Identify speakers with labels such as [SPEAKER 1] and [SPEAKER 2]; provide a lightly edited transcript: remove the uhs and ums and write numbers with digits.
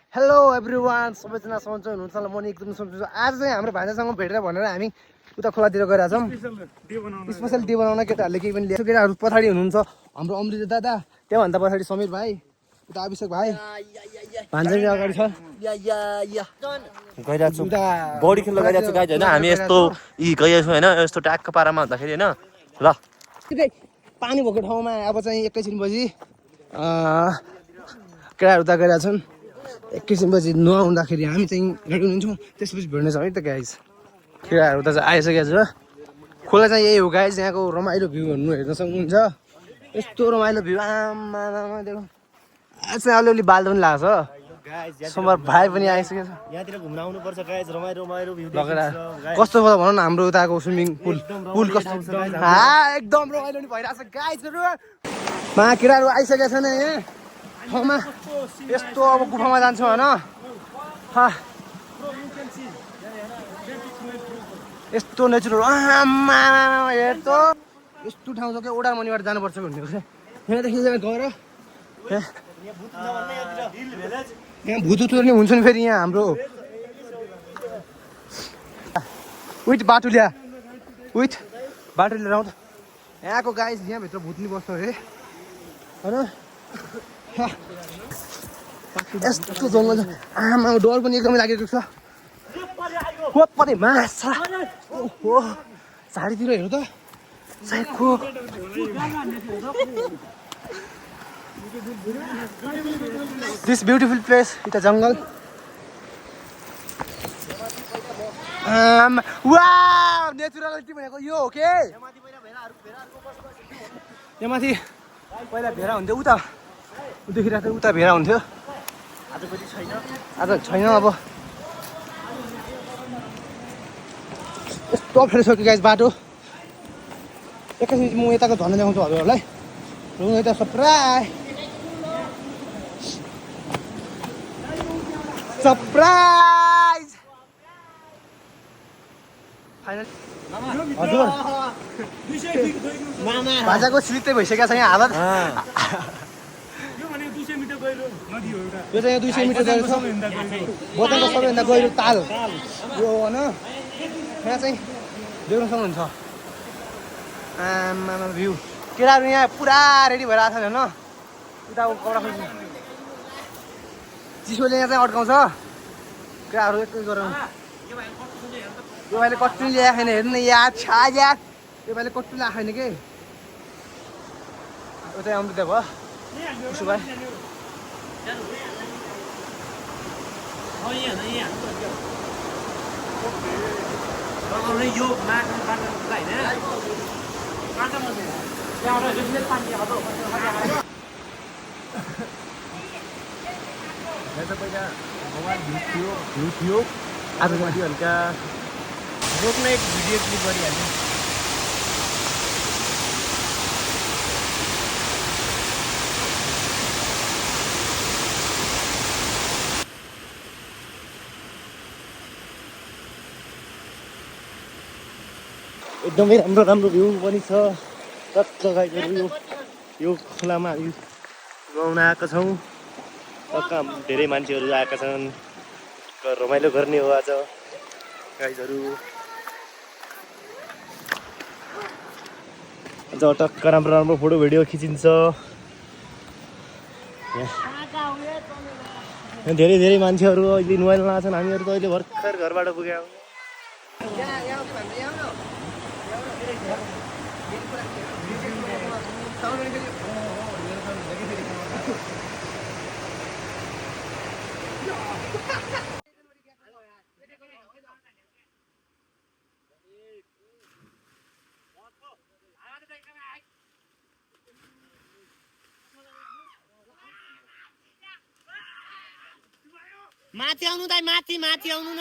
[SPEAKER 1] Hello everyone, सबैजना सन्चै हुनुहुन्छ होला। म नि एकदम सन्चै छु। आज चाहिँ हाम्रो भाइजासँग भेटेर भनेर हामी उता खोलातिर गइरहेको छौँ। स्पेसल डे बनाउन केटाहरूले केही पनि ल्याएको केटाहरू पछाडि हुनुहुन्छ हाम्रो अमृत दादा, त्यहाँभन्दा पछाडि समीर भाइ, उता अभिषेक भाइ, भान्जा अगाडि छ।
[SPEAKER 2] गइरहेको छु, बडी खेल्न गइरहेको छु गाइज होइन। हामी यस्तो गइरहेको छौँ होइन, यस्तो ट्याक्क पारामा भन्दाखेरि होइन। ल
[SPEAKER 1] पानी भएको ठाउँमा अब चाहिँ एकैछिनपछि केटाहरू उता गइरहेको छन्। एकैछिनपछि नआउँदाखेरि हामी चाहिँ रेडी हुन्छौँ, त्यसपछि भेट्नेछौँ है त गाइज। केटाहरू उता चाहिँ आइसकेको छ। खोला चाहिँ यही हो गाइज, यहाँको रमाइलो भ्यू हेर्न सक्नुहुन्छ। यस्तो रमाइलो भ्यू, आमा देखो। आज चाहिँ अलिअलि बाल्दो पनि लाग्छ। सोमबार भाइ पनि आइसकेको छ।
[SPEAKER 2] यहाँतिर घुम्न आउनुपर्छ गाइज, रमाइलो भ्यू
[SPEAKER 1] लगेर कस्तो छ भनौँ न हाम्रो उताको स्विमिङ पुल कस्तो एकदम रमाइलो नि भइरहेको छ गाइजहरू। केटाहरू आइसकेको छैन यहाँ ठाउँमा। यस्तो अब गुफामा जान्छौँ होइन। यस्तो नेचुरल आमा हेर्छ। यस्तो ठाउँ छ क्या, ओडा मनिबाट जानुपर्छ भन्ने कुरा। यहाँदेखि गएर यहाँ भुतुतुर नि हुन्छ नि फेरि यहाँ हाम्रो विथ बाटो ल्याएर आउँछ। यहाँको गाइज यहाँभित्र भुत नि बस्छ अरे होइन। यस्तो जङ्गल छ, आमा डर पनि एकदमै लागेको छ। परे माछा ओहो, झाडीतिर हेर्नु त साइडको। दिस ब्युटिफुल प्लेस, यता जङ्गल। वाउ, नेचुरलिटी भनेको यो हो के। यहाँ माथि पहिला भेडा हुन्थ्यो, उता देखिरहेको थियो, उता भेडा हुन्थ्यो। आज छैन। अब यस्तो अप्ठ्यारो छ कि गाइज बाटो। एकैछिन म यताको झन् देखाउँछु हजुरहरूलाई। यता सरप्राइज हजुर भान्जाको स्लिपै भइसकेको छ यहाँ हालत। यो चाहिँ 200 मिटर गहिरो छ। बजारको सबैभन्दा गहिरो ताल यो होइन। यहाँ चाहिँ देख्न सक्नुहुन्छ आमा भ्यू। केटाहरू यहाँ पुरा रेडी भइरहेको छन् होइन। उताको कपडा खोज्नु चिसोले यहाँ चाहिँ अड्काउँछ। केटाहरू एकै गरौँ। यो भाइले कट्टु ल्याएको छैन हेर्नु न याद छ याद। यो भाइले कट्टु ल्याएको छैन कि यो चाहिँ अमृत भयो उसो भए।
[SPEAKER 2] आज माथि हल्का रोक्न एक भिडियो क्लिप गरिहाल्नु। एकदमै राम्रो भ्यू पनि छ। टक्क गाइजहरू यो खोलामा हामी घुमाउन आएका छौँ। टक्क धेरै मान्छेहरू आएका छन्, रमाइलो गर्ने हो आज गाइजहरू। आज टक्क राम्रो फोटो भिडियो खिचिन्छ। धेरै मान्छेहरू अहिले नुहाइल छन्। हामीहरू त अहिले भर्खर घरबाट पुग्यौँ।
[SPEAKER 3] माथि आउनु दाइ, माथि आउनु न।